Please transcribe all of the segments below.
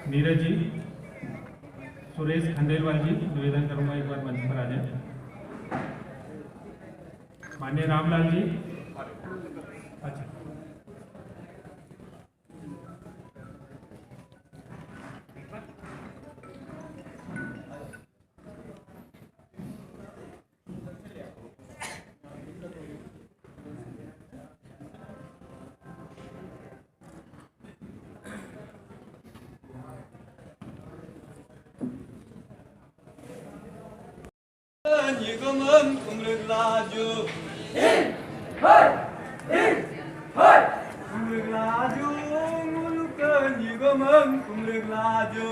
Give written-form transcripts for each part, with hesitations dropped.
नीरज जी, सुरेश खंडेलवाल जी, निवेदन करूंगा एक बार मंच पर आ जाए। माननीय रामलाल जी, अच्छा। 이금은 꿈르라주 꿈르라주 무릎은 이금은 꿈르라주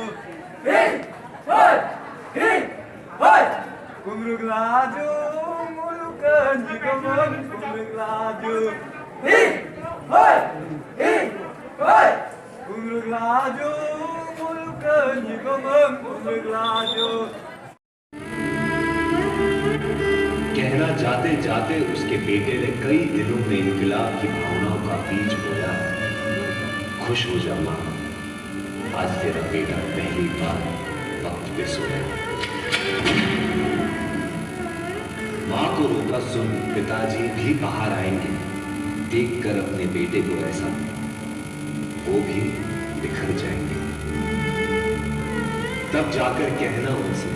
꿈르라주 무릎은 이금은 꿈르라주 꿈르라주 무릎은 이금은 꿈르라주। कहना जाते जाते उसके बेटे ने कई दिनों में इनकलाब की भावनाओं का बीज बोया। खुश हो जा मां, आज तेरा बेटा पहली बार वक्त पे सोया। मां को रोका सुन पिताजी भी बाहर आएंगे, देखकर अपने बेटे को ऐसा वो भी बिखर जाएंगे। तब जाकर कहना उनसे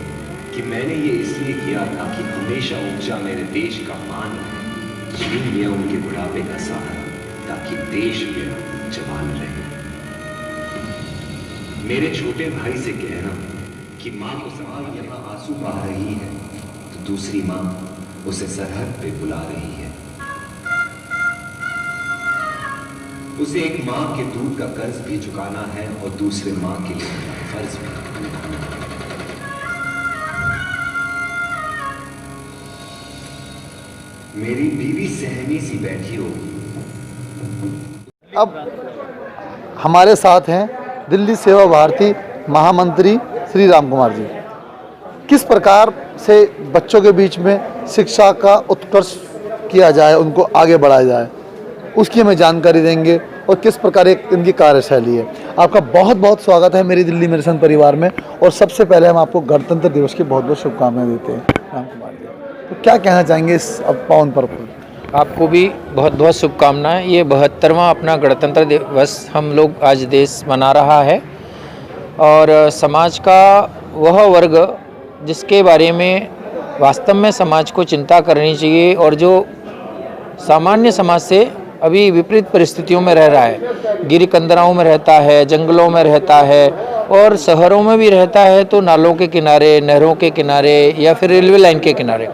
कि मैंने ये इसलिए किया था कि हमेशा ऊंचा मेरे देश का मान छीन लिया उनके बुढ़ापे का सहारा, ताकि देश मेरा जवान रहे। मेरे छोटे भाई से कहना कि मां को सवाल यहां आंसू बहा रही है, तो दूसरी मां उसे सरहद पे बुला रही है। उसे एक मां के दूध का कर्ज भी चुकाना है और दूसरे मां के लिए फर्ज भी। मेरी बीवी सहमी सी बैठी हो। अब हमारे साथ हैं दिल्ली सेवा भारती महामंत्री श्री राम कुमार जी। किस प्रकार से बच्चों के बीच में शिक्षा का उत्कर्ष किया जाए, उनको आगे बढ़ाया जाए, उसकी हमें जानकारी देंगे और किस प्रकार एक इनकी कार्यशैली है। आपका बहुत बहुत स्वागत है मेरी दिल्ली मिशन परिवार में। और सबसे पहले हम आपको गणतंत्र दिवस की बहुत बहुत शुभकामनाएं देते हैं। राम कुमार जी, तो क्या कहना चाहेंगे इस पावन पर्व पर? आपको भी बहुत बहुत शुभकामनाएं। ये 72वां अपना गणतंत्र दिवस हम लोग आज देश मना रहा है और समाज का वह वर्ग जिसके बारे में वास्तव में समाज को चिंता करनी चाहिए और जो सामान्य समाज से अभी विपरीत परिस्थितियों में रह रहा है, गिरी कंदराओं में रहता है, जंगलों में रहता है और शहरों में भी रहता है, तो नालों के किनारे, नहरों के किनारे या फिर रेलवे लाइन के किनारे,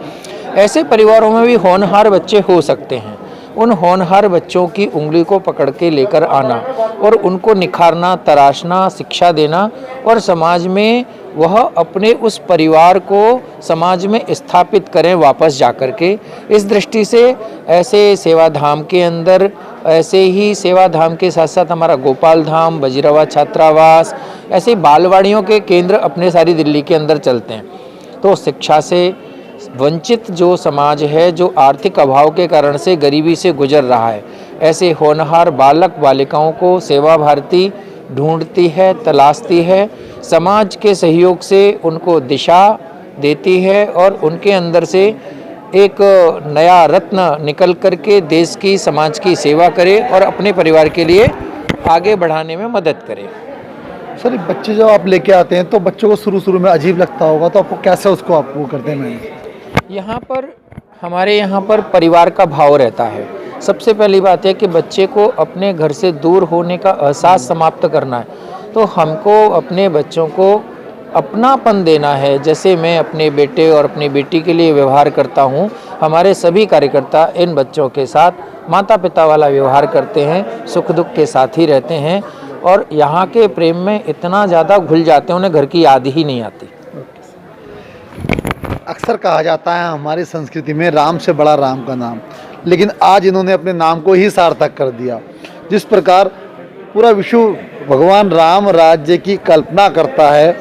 ऐसे परिवारों में भी होनहार बच्चे हो सकते हैं। उन होनहार बच्चों की उंगली को पकड़ के लेकर आना और उनको निखारना, तराशना, शिक्षा देना और समाज में वह अपने उस परिवार को समाज में स्थापित करें वापस जाकर के। इस दृष्टि से ऐसे सेवा धाम के अंदर, ऐसे ही सेवा धाम के साथ साथ हमारा गोपाल धाम, वजीराबाद छात्रावास, ऐसे बालवाड़ियों के केंद्र अपने सारी दिल्ली के अंदर चलते हैं। तो शिक्षा से वंचित जो समाज है, जो आर्थिक अभाव के कारण से गरीबी से गुजर रहा है, ऐसे होनहार बालक बालिकाओं को सेवा भारती ढूंढती है, तलाशती है, समाज के सहयोग से उनको दिशा देती है और उनके अंदर से एक नया रत्न निकल करके देश की, समाज की सेवा करे और अपने परिवार के लिए आगे बढ़ाने में मदद करे। सर, ये बच्चे जब आप लेके आते हैं तो बच्चों को शुरू में अजीब लगता होगा, तो आपको कैसे उसको आप वो करते हैं? यहाँ पर हमारे यहाँ पर परिवार का भाव रहता है। सबसे पहली बात है कि बच्चे को अपने घर से दूर होने का एहसास समाप्त करना है, तो हमको अपने बच्चों को अपनापन देना है। जैसे मैं अपने बेटे और अपनी बेटी के लिए व्यवहार करता हूँ, हमारे सभी कार्यकर्ता इन बच्चों के साथ माता पिता वाला व्यवहार करते हैं, सुख दुख के साथ ही रहते हैं और यहाँ के प्रेम में इतना ज़्यादा घुल जाते हैं, उन्हें घर की याद ही नहीं आती। अक्सर कहा जाता है हमारी संस्कृति में राम से बड़ा राम का नाम, लेकिन आज इन्होंने अपने नाम को ही सार्थक कर दिया। जिस प्रकार पूरा विश्व भगवान राम राज्य की कल्पना करता है,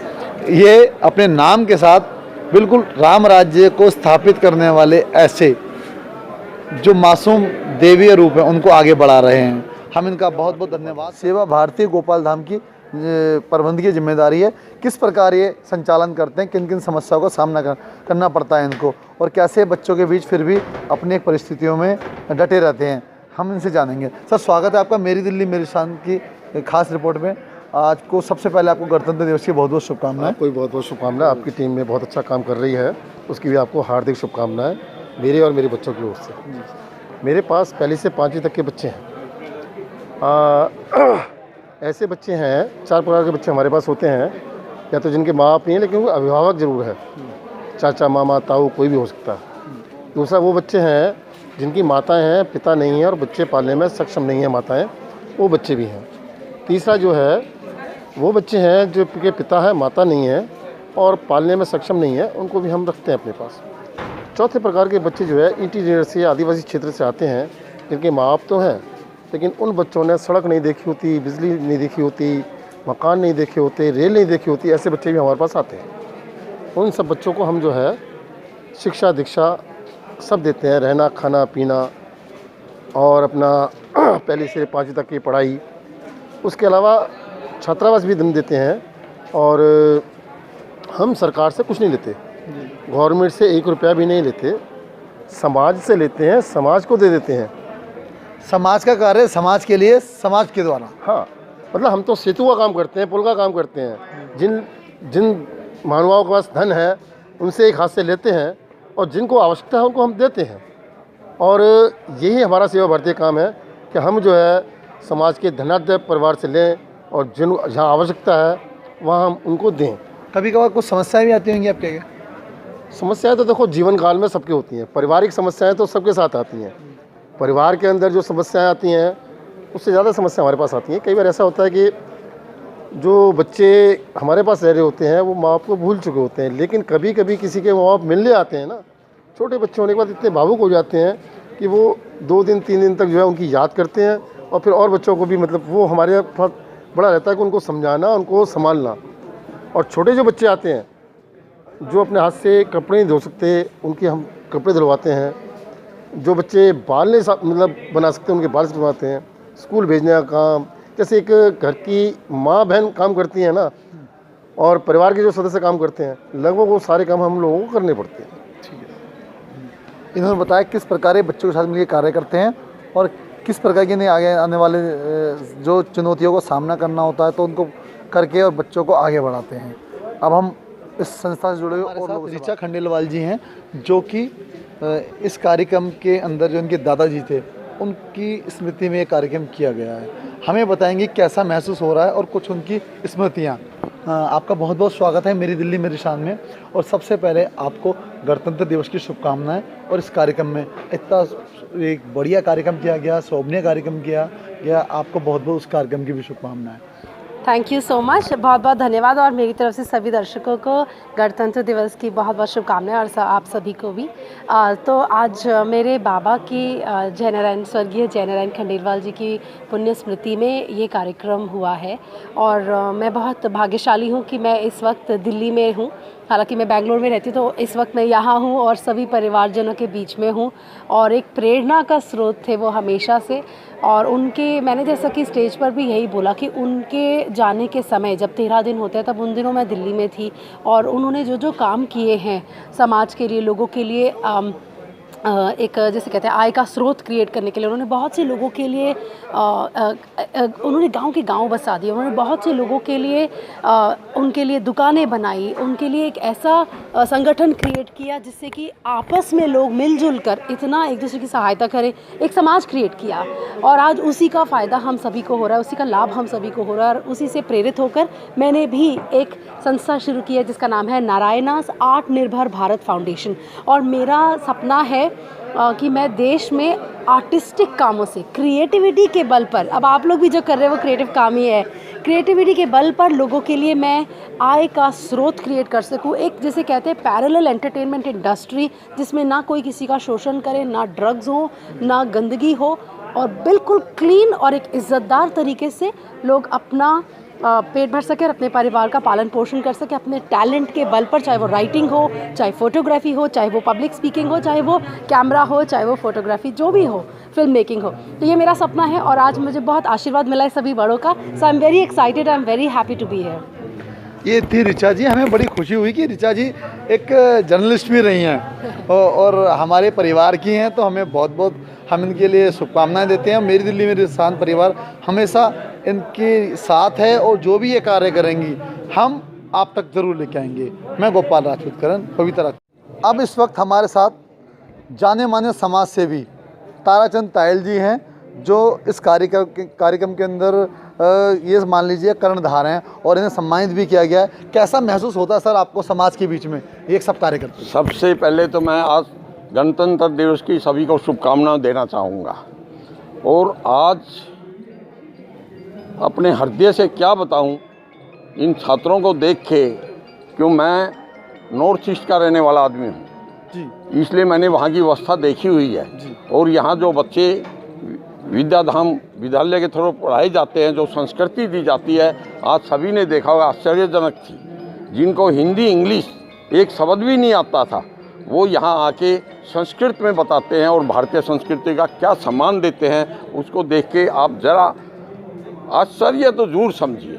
ये अपने नाम के साथ बिल्कुल राम राज्य को स्थापित करने वाले ऐसे जो मासूम देवीय रूप हैं उनको आगे बढ़ा रहे हैं। हम इनका बहुत बहुत धन्यवाद। सेवा भारती गोपाल धाम की प्रबंधकीय जिम्मेदारी है, किस प्रकार ये संचालन करते हैं, किन किन समस्याओं का सामना करना पड़ता है इनको, और कैसे बच्चों के बीच फिर भी अपनी एक परिस्थितियों में डटे रहते हैं, हम इनसे जानेंगे। सर, स्वागत है आपका मेरी दिल्ली मेरी शान की खास रिपोर्ट में। आज को सबसे पहले आपको गणतंत्र दिवस की बहुत बहुत शुभकामनाएं। आपको भी बहुत बहुत शुभकामनाएं। आपकी टीम में बहुत अच्छा काम कर रही है, उसकी भी आपको हार्दिक शुभकामनाएं मेरे और मेरे बच्चों की ओर से। मेरे पास पहली से 5वीं तक के बच्चे हैं। ऐसे बच्चे हैं, 4 प्रकार के बच्चे हमारे पास होते हैं, या तो जिनके माँ बाप नहीं है लेकिन वो अभिभावक ज़रूर है, चाचा मामा ताऊ कोई भी हो सकता है। दूसरा वो बच्चे हैं जिनकी माताएं हैं, पिता नहीं है और बच्चे पालने में सक्षम नहीं है माताएं, वो बच्चे भी हैं। तीसरा जो है वो बच्चे हैं जो के पिता है माता नहीं है और पालने में सक्षम नहीं है, उनको भी हम रखते हैं अपने पास। चौथे प्रकार के बच्चे जो है इंटीरियर से, आदिवासी क्षेत्र से आते हैं, जिनके माँ बाप तो हैं लेकिन उन बच्चों ने सड़क नहीं देखी होती, बिजली नहीं देखी होती, मकान नहीं देखे होते, रेल नहीं देखी होती, ऐसे बच्चे भी हमारे पास आते हैं। उन सब बच्चों को हम जो है शिक्षा दीक्षा सब देते हैं, रहना खाना पीना और अपना पहली से 5वीं तक की पढ़ाई। उसके अलावा छात्रावास भी देते हैं और हम सरकार से कुछ नहीं लेते, गवर्नमेंट से 1 रुपया भी नहीं लेते, समाज से लेते हैं, समाज को दे देते हैं। समाज का कार्य समाज के लिए, समाज के द्वारा। हाँ, मतलब हम तो सेतु का काम करते हैं, पुल का काम करते हैं। जिन मानवाओं के पास धन है उनसे एक हाथ से लेते हैं और जिनको आवश्यकता है उनको हम देते हैं। और यही हमारा सेवा भारतीय काम है कि हम जो है समाज के धनाढ्य परिवार से लें और जहाँ आवश्यकता है वहाँ हम उनको दें। कभी कभार कुछ समस्याएं भी आती होंगी आपके क्या? समस्याएं तो देखो जीवन काल में सबके होती हैं, पारिवारिक समस्याएं तो सबके साथ आती हैं। परिवार के अंदर जो समस्याएं आती हैं उससे ज़्यादा समस्या हमारे पास आती हैं। कई बार ऐसा होता है कि जो बच्चे हमारे पास रह रहे होते हैं वो माँ बाप को भूल चुके होते हैं, लेकिन कभी कभी किसी के माँ बाप मिलने आते हैं ना, छोटे बच्चे होने के बाद इतने भावुक हो जाते हैं कि वो 2 दिन 3 दिन तक जो है उनकी याद करते हैं और फिर और बच्चों को भी, मतलब वो हमारे पास बड़ा रहता है कि उनको समझाना, उनको संभालना। और छोटे जो बच्चे आते हैं जो अपने हाथ से कपड़े नहीं धो सकते, उनके हम कपड़े धुलवाते हैं। जो बच्चे बाल नहीं मतलब बना सकते उनके बाल बनवाते हैं। स्कूल भेजने का काम, जैसे एक घर की माँ बहन काम करती है ना, और परिवार के जो सदस्य काम करते हैं, लगभग वो सारे काम हम लोगों को करने पड़ते हैं। इन्होंने बताया किस प्रकार बच्चों के साथ मिलकर कार्य करते हैं और किस प्रकार के आगे आने वाले जो चुनौतियों को सामना करना होता है तो उनको करके और बच्चों को आगे बढ़ाते हैं। अब हम इस संस्था से जुड़े हुए और लोग, ऋचा खंडेलवाल जी हैं जो कि इस कार्यक्रम के अंदर जो इनके दादाजी थे उनकी स्मृति में ये कार्यक्रम किया गया है। हमें बताएंगे कैसा महसूस हो रहा है और कुछ उनकी स्मृतियाँ। आपका बहुत बहुत स्वागत है मेरी दिल्ली मेरी शान में। और सबसे पहले आपको गणतंत्र दिवस की शुभकामनाएं। और इस कार्यक्रम में इतना एक बढ़िया कार्यक्रम किया गया, शोभनीय कार्यक्रम किया गया, आपको बहुत बहुत उस कार्यक्रम की भी शुभकामनाएं। थैंक यू सो मच, बहुत बहुत धन्यवाद। और मेरी तरफ से सभी दर्शकों को गणतंत्र दिवस की बहुत बहुत शुभकामनाएं और आप सभी को भी। तो आज मेरे बाबा की जयनारायण, स्वर्गीय जयनारायण खंडेलवाल जी की पुण्य स्मृति में ये कार्यक्रम हुआ है। और मैं बहुत भाग्यशाली हूँ कि मैं इस वक्त दिल्ली में हूँ। हालांकि मैं बेंगलोर में रहती हूँ, तो इस वक्त मैं यहाँ हूँ और सभी परिवारजनों के बीच में हूँ। और एक प्रेरणा का स्रोत थे वो हमेशा से। और उनके, मैंने जैसा कि स्टेज पर भी यही बोला कि उनके जाने के समय जब 13 दिन होते हैं, तब उन दिनों मैं दिल्ली में थी। और उन्होंने जो जो काम किए हैं समाज के लिए, लोगों के लिए, एक जैसे कहते हैं आय का स्रोत क्रिएट करने के लिए, उन्होंने बहुत से लोगों के लिए उन्होंने गांव के गांव बसा दिए। उन्होंने बहुत से लोगों के लिए उनके लिए दुकानें बनाई, उनके लिए एक ऐसा संगठन क्रिएट किया जिससे कि आपस में लोग मिलजुल कर इतना एक दूसरे की सहायता करें, एक समाज क्रिएट किया। और आज उसी का फ़ायदा हम सभी को हो रहा है, उसी का लाभ हम सभी को हो रहा है। और उसी से प्रेरित होकर मैंने भी एक संस्था शुरू की है जिसका नाम है नारायणास आत्मनिर्भर भारत फाउंडेशन। और मेरा सपना है कि मैं देश में आर्टिस्टिक कामों से, क्रिएटिविटी के बल पर, अब आप लोग भी जो कर रहे हो वो क्रिएटिव काम ही है, क्रिएटिविटी के बल पर लोगों के लिए मैं आय का स्रोत क्रिएट कर सकूं। एक जिसे कहते हैं पैरेलल एंटरटेनमेंट इंडस्ट्री, जिसमें ना कोई किसी का शोषण करे, ना ड्रग्स हो, ना गंदगी हो, और बिल्कुल क्लीन और एक इज़्ज़तदार तरीके से लोग अपना पेट भर सके और अपने परिवार का पालन पोषण कर सके अपने टैलेंट के बल पर, चाहे वो राइटिंग हो, चाहे फोटोग्राफी हो, चाहे वो पब्लिक स्पीकिंग हो, चाहे वो कैमरा हो, चाहे वो फोटोग्राफी जो भी हो, फिल्म मेकिंग हो। तो ये मेरा सपना है और आज मुझे बहुत आशीर्वाद मिला है सभी बड़ों का। So I am very excited, I am very happy to be here. ये थी ऋचा जी। हमें बड़ी खुशी हुई कि ऋचा जी एक जर्नलिस्ट भी रही हैं और हमारे परिवार की हैं, तो हमें बहुत बहुत हम इनके लिए शुभकामनाएं देते हैं। मेरी दिल्ली मेरे शान परिवार हमेशा इनके साथ है और जो भी ये कार्य करेंगी हम आप तक ज़रूर लेके आएंगे। मैं गोपाल राजपूत करण, पवित्र। अब इस वक्त हमारे साथ जाने माने समाज सेवी ताराचंद तायल जी हैं, जो इस कार्यक्रम के अंदर ये मान लीजिए कर्णधार हैं और इन्हें सम्मानित भी किया गया है। कैसा महसूस होता है सर आपको समाज के बीच में एक सब कार्य करते हैं? सबसे पहले तो मैं आज गणतंत्र दिवस की सभी को शुभकामनाएं देना चाहूँगा और आज अपने हृदय से क्या बताऊं इन छात्रों को देख के, क्यों मैं नॉर्थ ईस्ट का रहने वाला आदमी हूँ जी, इसलिए मैंने वहाँ की व्यवस्था देखी हुई है और यहाँ जो बच्चे विद्याधाम विद्यालय के थ्रू पढ़ाए जाते हैं, जो संस्कृति दी जाती है, आज सभी ने देखा होगा, आश्चर्यजनक थी। जिनको हिंदी इंग्लिश एक शब्द भी नहीं आता था, वो यहाँ आके संस्कृत में बताते हैं और भारतीय संस्कृति का क्या सम्मान देते हैं, उसको देख के आप ज़रा आश्चर्य तो जरूर समझिए।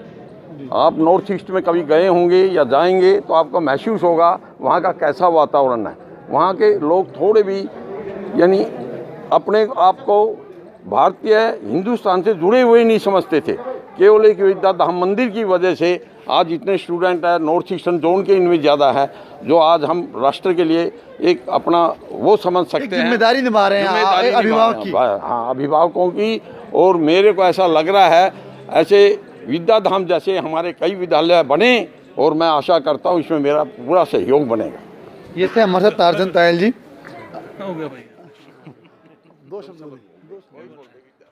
आप नॉर्थ ईस्ट में कभी गए होंगे या जाएंगे तो आपको महसूस होगा वहाँ का कैसा वातावरण है। वहाँ के लोग थोड़े भी यानी अपने आप को भारतीय हिंदुस्तान से जुड़े हुए नहीं समझते थे। केवल एक विद्याधाम मंदिर की वजह से आज इतने स्टूडेंट हैं, नॉर्थ ईस्टर्न जोन के इनमें ज़्यादा है, जो आज हम राष्ट्र के लिए एक अपना वो समझ सकते हैं, जिम्मेदारी निभा रहे हैं अभिभावक की। हाँ, अभिभावकों की। और मेरे को ऐसा लग रहा है ऐसे विद्याधाम जैसे हमारे कई विद्यालय बने और मैं आशा करता हूँ इसमें मेरा पूरा सहयोग बनेगा। ये थे हमारे साथ ताराचंद तायल जी। दो शब्द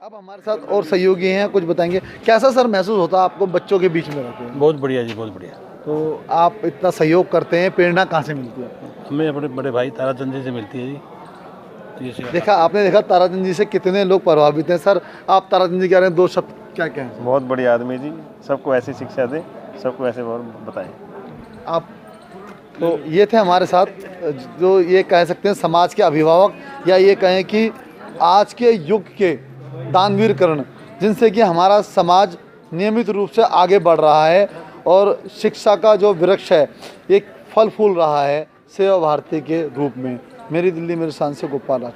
अब हमारे साथ और सहयोगी हैं, कुछ बताएंगे। कैसा सर महसूस होता है आपको बच्चों के बीच में रहते हैं? बहुत बढ़िया जी, बहुत बढ़िया। तो आप इतना सहयोग करते हैं, प्रेरणा कहाँ से मिलती है आपको? हमें अपने बड़े भाई ताराचंद जी से मिलती है जी। देखा आपने देखा ताराचंद जी से कितने लोग प्रभावित हैं। सर आप ताराचंद जी कह रहे हैं, दो शब्द क्या क्या हैं? बहुत बढ़िया आदमी जी, सबको ऐसी शिक्षा दें, सबको ऐसे बताएं आप। तो ये थे हमारे साथ जो ये कह सकते हैं समाज के अभिभावक, या ये कहें कि आज के युग के दानवीर कर्ण, जिनसे कि हमारा समाज नियमित रूप से आगे बढ़ रहा है और शिक्षा का जो वृक्ष है एक फल फूल रहा है सेवा भारती के रूप में। मेरी दिल्ली मेरे शान से गोपाल।